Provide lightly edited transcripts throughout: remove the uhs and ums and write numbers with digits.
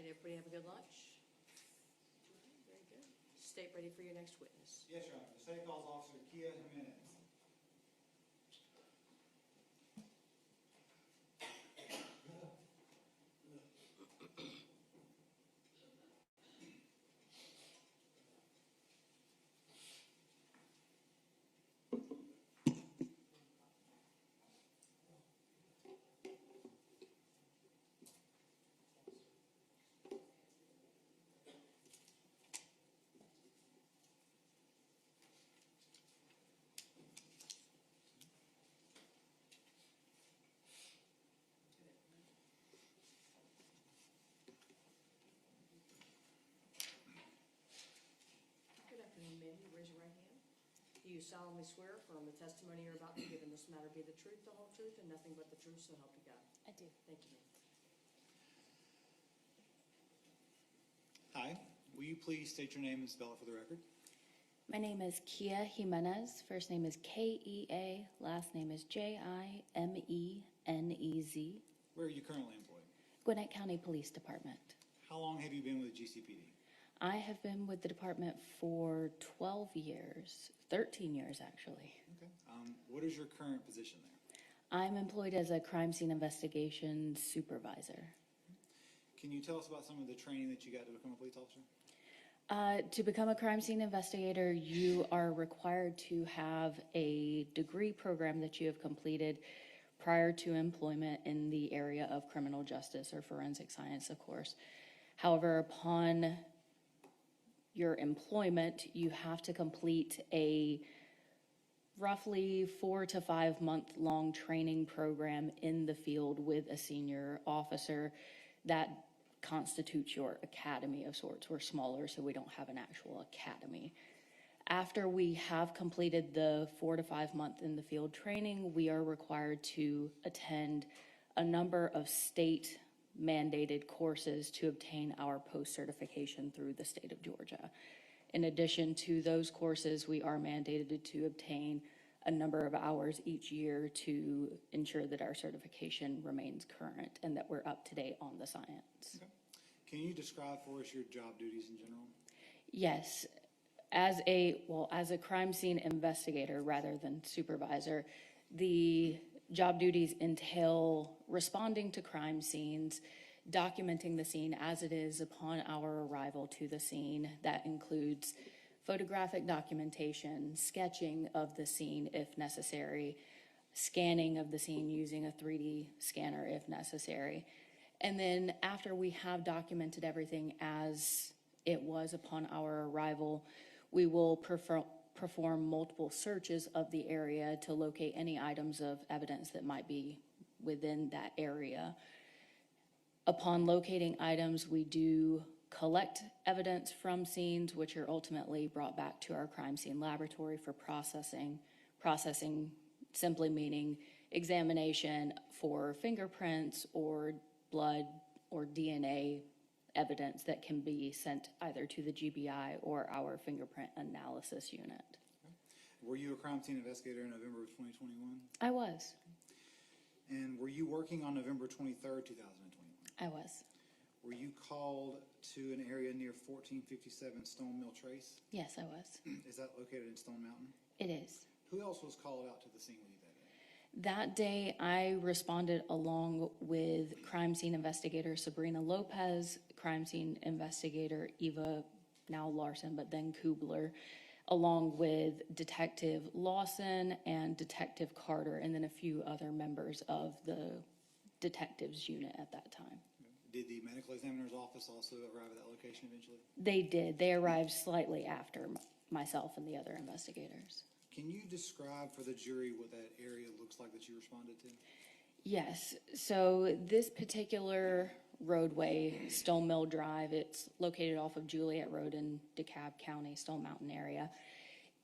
everybody have a good lunch? Very good. State ready for your next witness. Yes, Your Honor. The state calls Officer Kia Jimenez. Good afternoon, ma'am. You raise your right hand. Do you solemnly swear affirm the testimony you're about to give in this matter be the truth, the whole truth, and nothing but the truth, so help you God? I do. Thank you, ma'am. Hi. Will you please state your name and spell it for the record? My name is Kia Jimenez. First name is K-E-A. Last name is J-I-M-E-N-E-Z. Where are you currently employed? Gwinnett County Police Department. How long have you been with GCPD? I have been with the department for 12 years, 13 years actually. Okay. What is your current position there? I'm employed as a crime scene investigation supervisor. Can you tell us about some of the training that you got to become a police officer? To become a crime scene investigator, you are required to have a degree program that you have completed prior to employment in the area of criminal justice or forensic science, of course. However, upon your employment, you have to complete a roughly 4 to 5 month long training program in the field with a senior officer that constitutes your academy of sorts. We're smaller, so we don't have an actual academy. After we have completed the 4 to 5 month in the field training, we are required to attend a number of state mandated courses to obtain our post certification through the state of Georgia. In addition to those courses, we are mandated to obtain a number of hours each year to ensure that our certification remains current and that we're up to date on the science. Okay. Can you describe for us your job duties in general? Yes. As a crime scene investigator rather than supervisor, the job duties entail responding to crime scenes, documenting the scene as it is upon our arrival to the scene. That includes photographic documentation, sketching of the scene if necessary, scanning of the scene using a 3D scanner if necessary. And then after we have documented everything as it was upon our arrival, we will perform multiple searches of the area to locate any items of evidence that might be within that area. Upon locating items, we do collect evidence from scenes, which are ultimately brought back to our crime scene laboratory for processing. Processing simply meaning examination for fingerprints or blood or DNA evidence that can be sent either to the GBI or our fingerprint analysis unit. Okay. Were you a crime scene investigator in November of 2021? I was. And were you working on November 23rd, 2021? I was. Were you called to an area near 1457 Stone Mill Trace? Yes, I was. Is that located in Stone Mountain? It is. Who else was called out to the scene with you that day? That day, I responded along with crime scene investigator Sabrina Lopez, crime scene investigator Eva, now Larson, but then Kubler, along with Detective Lawson and Detective Carter, and then a few other members of the detectives unit at that time. Did the medical examiner's office also arrive at that location eventually? They did. They arrived slightly after myself and the other investigators. Can you describe for the jury what that area looks like that you responded to? Yes. So this particular roadway, Stone Mill Drive, it's located off of Juliet Road in DeKalb County, Stone Mountain area.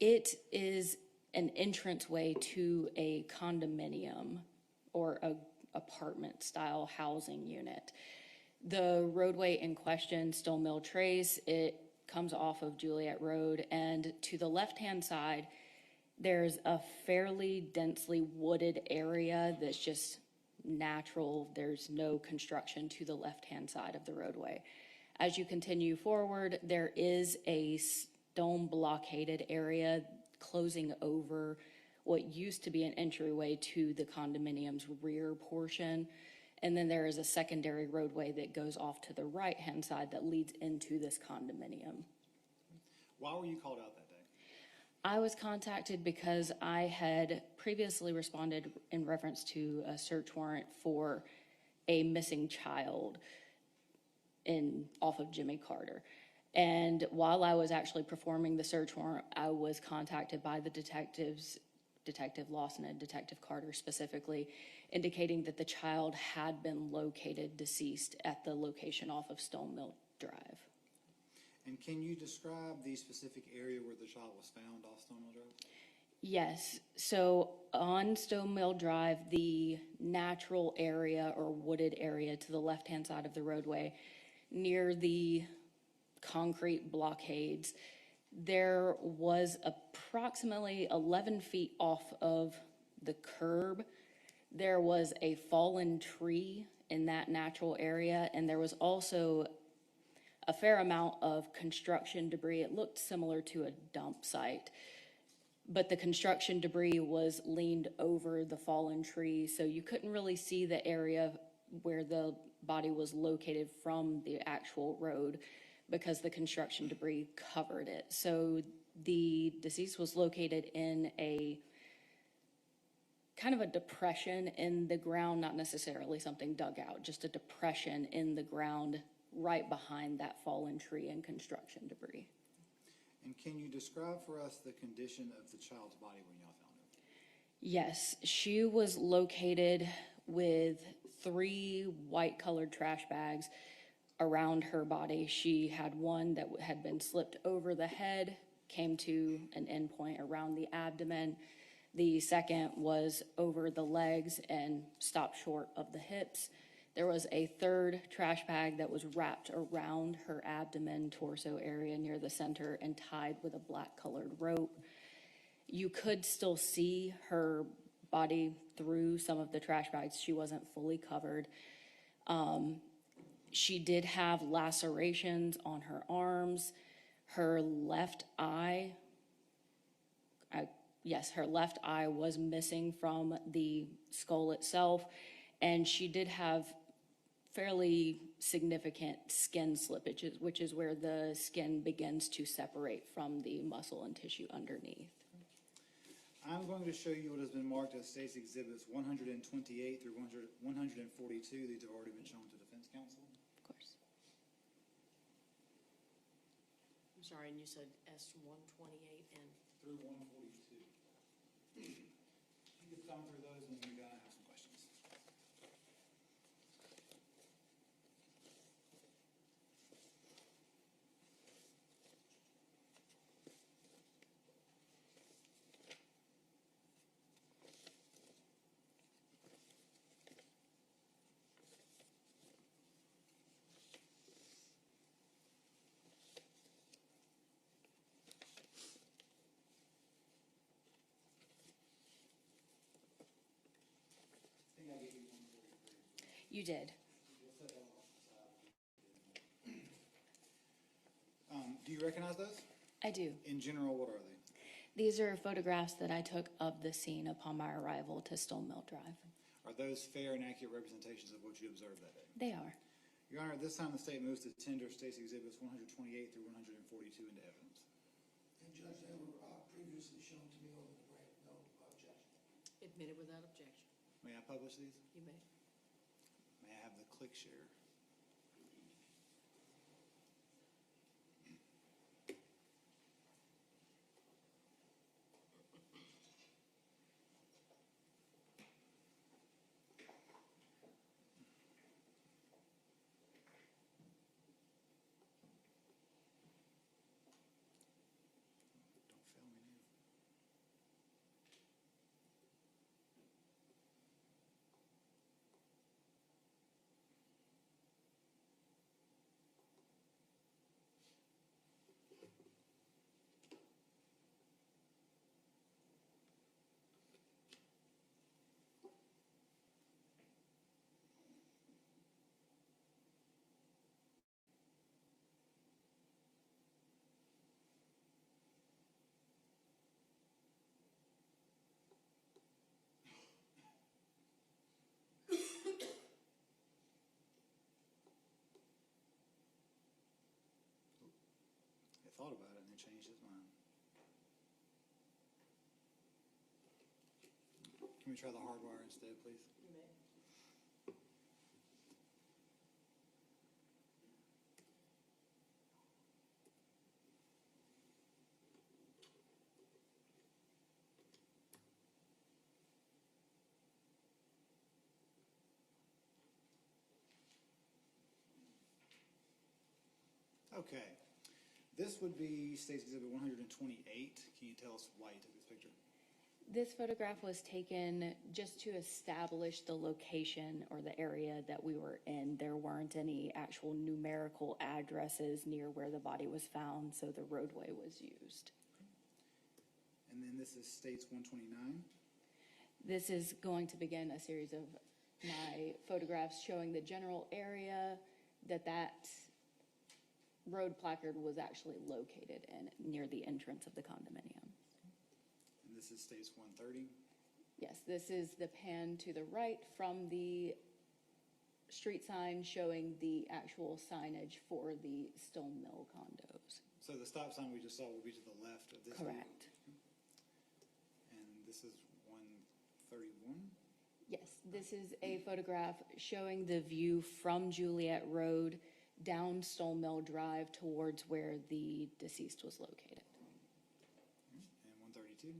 It is an entranceway to a condominium or a apartment style housing unit. The roadway in question, Stone Mill Trace, it comes off of Juliet Road, and to the left-hand side, there's a fairly densely wooded area that's just natural. There's no construction to the left-hand side of the roadway. As you continue forward, there is a stone blockaded area closing over what used to be an entryway to the condominium's rear portion. And then there is a secondary roadway that goes off to the right-hand side that leads into this condominium. Why were you called out that day? I was contacted because I had previously responded in reference to a search warrant for a missing child off of Jimmy Carter. And while I was actually performing the search warrant, I was contacted by the detectives, Detective Lawson and Detective Carter specifically, indicating that the child had been located deceased at the location off of Stone Mill Drive. And can you describe the specific area where the child was found off Stone Mill Drive? Yes, so on Stone Mill Drive, the natural area or wooded area to the left-hand side of the roadway, near the concrete blockades, there was approximately 11 feet off of the curb. There was a fallen tree in that natural area, and there was also a fair amount of construction debris. It looked similar to a dump site, but the construction debris was leaned over the fallen tree, so you couldn't really see the area where the body was located from the actual road because the construction debris covered it. So the deceased was located in a kind of a depression in the ground, not necessarily something dug out, just a depression in the ground right behind that fallen tree and construction debris. And can you describe for us the condition of the child's body when y'all found her? Yes, she was located with 3 white colored trash bags around her body. She had one that had been slipped over the head, came to an end point around the abdomen. The second was over the legs and stopped short of the hips. There was a third trash bag that was wrapped around her abdomen, torso area near the center and tied with a black colored rope. You could still see her body through some of the trash bags. She wasn't fully covered. She did have lacerations on her arms. Her left eye, her left eye was missing from the skull itself, and she did have fairly significant skin slippage, which is where the skin begins to separate from the muscle and tissue underneath. I'm going to show you what has been marked as State's Exhibits 128 through 142. These have already been shown to defense counsel. Of course. I'm sorry, and you said S-128 and? Through 142. You could thumb through those and you have some questions. You did. Do you recognize those? I do. In general, what are they? These are photographs that I took of the scene upon my arrival to Stone Mill Drive. Are those fair and accurate representations of what you observed that day? They are. Your Honor, at this time the state moves to tender State's Exhibits 128 through 142 into evidence. And Judge, they were previously shown to me over the break, no objection. Admitted without objection. May I publish these? You may. May I have the click share? Don't fail me now. thought about it and then changed his mind. Can we try the hard wire instead, please? You may. Okay. This would be State's Exhibit 128. Can you tell us why you took this picture? This photograph was taken just to establish the location or the area that we were in. There weren't any actual numerical addresses near where the body was found, so the roadway was used. And then this is State's 129. This is going to begin a series of my photographs showing the general area that road placard was actually located in, near the entrance of the condominium. And this is State's 130. Yes, this is the pan to the right from the street sign showing the actual signage for the Stone Mill condos. So the stop sign we just saw will be to the left of this view. Correct. And this is 131. Yes, this is a photograph showing the view from Juliet Road down Stone Mill Drive towards where the deceased was located. And 132.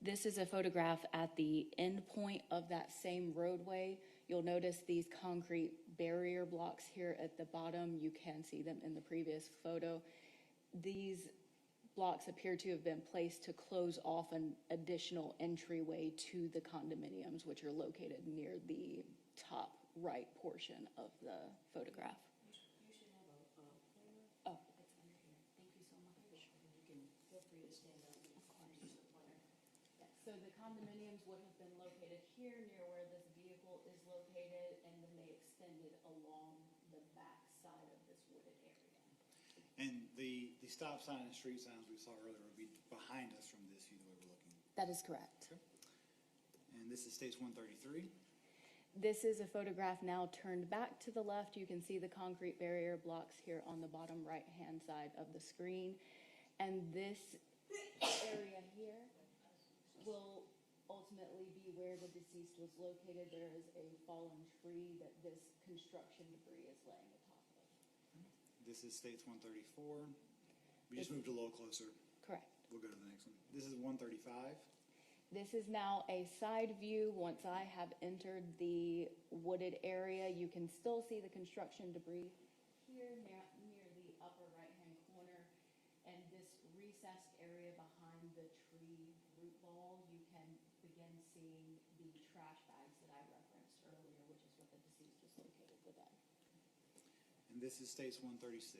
This is a photograph at the end point of that same roadway. You'll notice these concrete barrier blocks here at the bottom. You can see them in the previous photo. These blocks appear to have been placed to close off an additional entryway to the condominiums, which are located near the top right portion of the photograph. You should have a pointer. Oh, It's under here. Thank you so much. You can feel free to stand up. Of course. Use the pointer. yeah. So the condominiums would have been located here near where this vehicle is located, and then they extended along the back side of this wooded area. And the stop sign and street signs we saw earlier would be behind us from this view the way we're looking. That is correct. Okay. And this is State's 133. This is a photograph now turned back to the left. You can see the concrete barrier blocks here on the bottom right-hand side of the screen. And this area here will ultimately be where the deceased was located. There is a fallen tree that this construction debris is laying atop of. This is State's 134. We just moved a little closer. Correct. We'll go to the next one. This is 135. This is now a side view. Once I have entered the wooded area, you can still see the construction debris here near the upper right-hand corner. And this recessed area behind the tree root ball, you can begin seeing the trash bags that I referenced earlier, which is what the deceased was located within. And this is State's 136.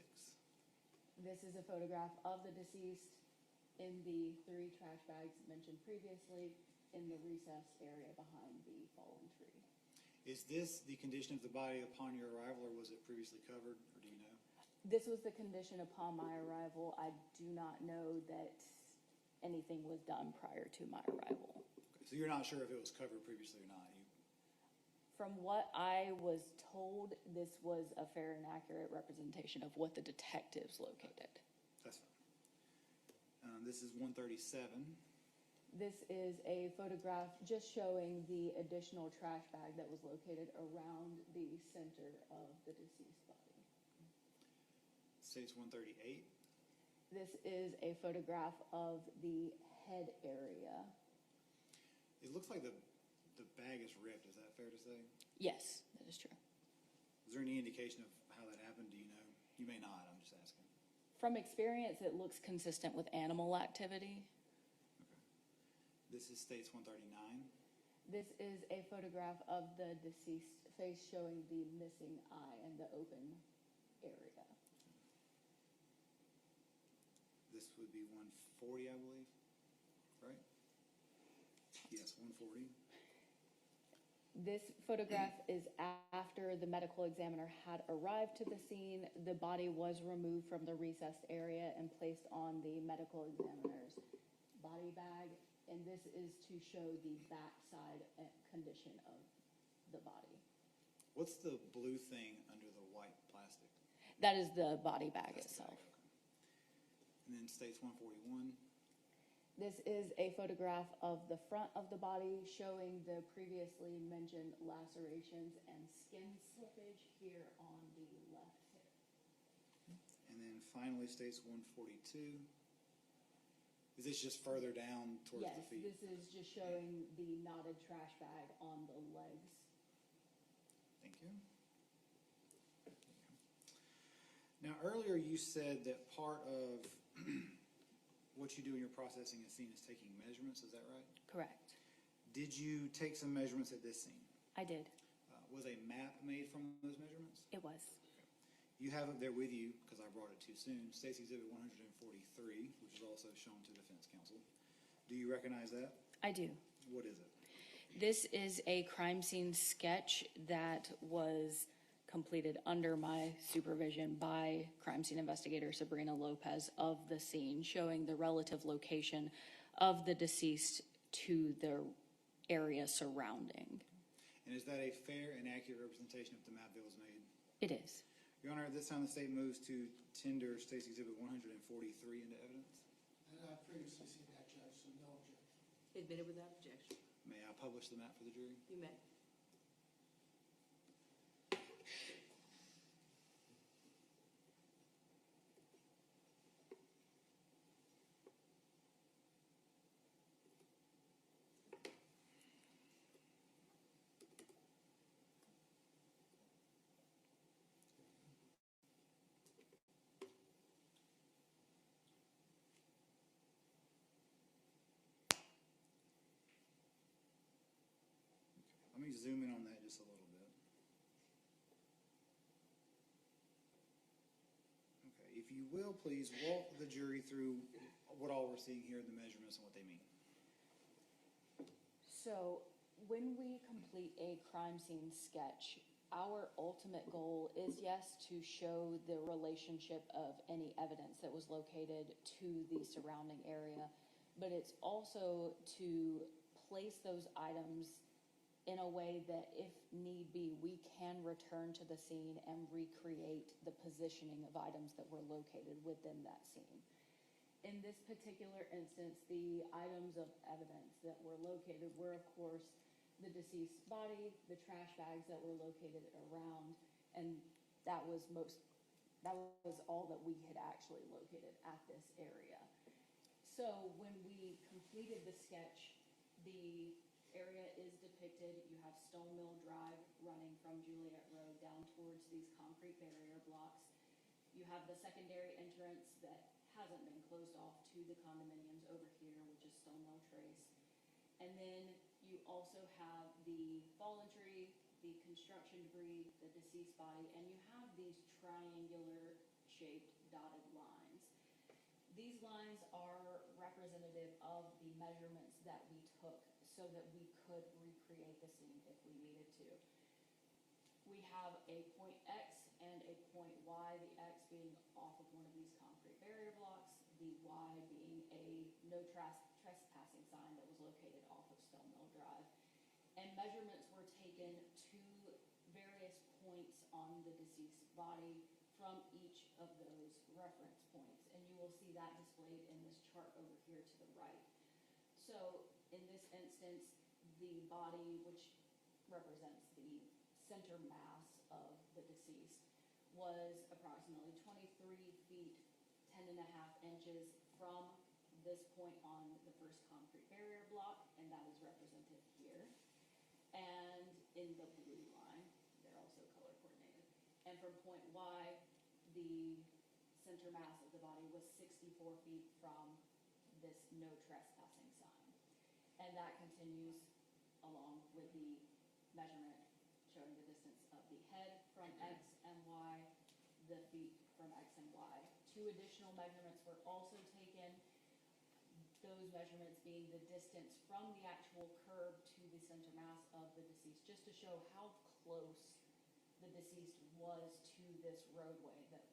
This is a photograph of the deceased in the 3 trash bags mentioned previously in the recessed area behind the fallen tree. Is this the condition of the body upon your arrival, or was it previously covered, or do you know? This was the condition upon my arrival. I do not know that anything was done prior to my arrival. Okay, so you're not sure if it was covered previously or not? From what I was told, this was a fair and accurate representation of what the detectives located. That's fine. This is 137. This is a photograph just showing the additional trash bag that was located around the center of the deceased body. State's 138. This is a photograph of the head area. It looks like the bag is ripped. Is that fair to say? Yes, that is true. Is there any indication of how that happened? Do you know? You may not. I'm just asking. From experience, it looks consistent with animal activity. Okay. This is State's 139. This is a photograph of the deceased face showing the missing eye and the open area. This would be 140, I believe. Right? Yes, 140. This photograph is after the medical examiner had arrived to the scene. The body was removed from the recessed area and placed on the medical examiner's body bag. And this is to show the backside condition of the body. What's the blue thing under the white plastic? That is the body bag That's the itself. bag, okay. And then states 141. This is a photograph of the front of the body showing the previously mentioned lacerations and skin slippage here on the left hip. And then finally states 142. Is this just further down towards the feet? Yes, this is just showing the knotted trash bag on the legs. Thank you. Now, earlier you said that part of what you do in your processing a scene is taking measurements. Is that right? Correct. Did you take some measurements at this scene? I did. Was a map made from those measurements? It was. You have it there with you, because I brought it too soon, State's Exhibit 143, which is also shown to defense counsel. Do you recognize that? I do. What is it? This is a crime scene sketch that was completed under my supervision by crime scene investigator Sabrina Lopez of the scene, showing the relative location of the deceased to the area surrounding. And is that a fair and accurate representation of the map that was made? It is. Your Honor, at this time the state moves to tender State's Exhibit 143 into evidence. And I've previously seen that, Judge, so no objection. Admitted without objection. May I publish the map for the jury? You may. Let me zoom in on that just a little bit. Okay, if you will, please walk the jury through what all we're seeing here, the measurements and what they mean. So when we complete a crime scene sketch, our ultimate goal is, yes, to show the relationship of any evidence that was located to the surrounding area, but it's also to place those items in a way that, if need be, we can return to the scene and recreate the positioning of items that were located within that scene. In this particular instance, the items of evidence that were located were, of course, the deceased's body, the trash bags that were located around, and that was all that we had actually located at this area. So when we completed the sketch, the area is depicted. You have Stone Mill Drive running from Juliet Road down towards these concrete barrier blocks. You have the secondary entrance that hasn't been closed off to the condominiums over here, which is Stone Mill Trace. And then you also have the fallen tree, the construction debris, the deceased body, and you have these triangular shaped dotted lines. These lines are representative of the measurements that we took so that we could recreate the scene if we needed to. We have a point X and a point Y, the X being off of one of these concrete barrier blocks, the Y being a no trespassing sign that was located off of Stone Mill Drive. And measurements were taken to various points on the deceased body from each of those reference points. And you will see that displayed in this chart over here to the right. So in this instance, the body, which represents the center mass of the deceased, was approximately 23 feet, 10 and a half inches from this point on the first concrete barrier block, and that is represented here. And in the blue line, they're also color coordinated. And from point Y, the center mass of the body was 64 feet from this no trespassing sign. And that continues along with the measurement showing the distance of the head from X and Y, the feet from X and Y. 2 additional measurements were also taken, those measurements being the distance from the actual curb to the center mass of the deceased, just to show how close the deceased was to this roadway that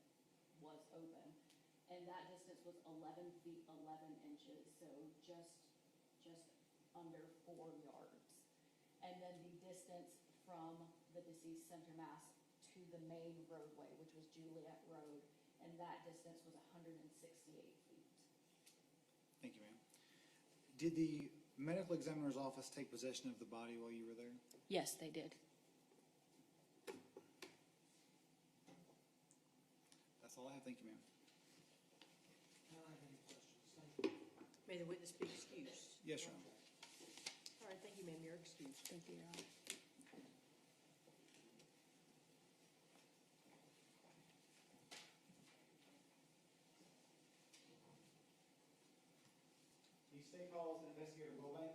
was open. And that distance was 11 feet, 11 inches, so just under 4 yards. And then the distance from the deceased center mass to the main roadway, which was Juliet Road, and that distance was 168 feet. Thank you, ma'am. Did the medical examiner's office take possession of the body while you were there? Yes, they did. That's all I have. Thank you, ma'am. I don't have any questions, thank you. May the witness be excused. Yes, Your Honor. All right, thank you, ma'am, you're excused. Thank you, Your Honor. The state calls Investigator Wilbank.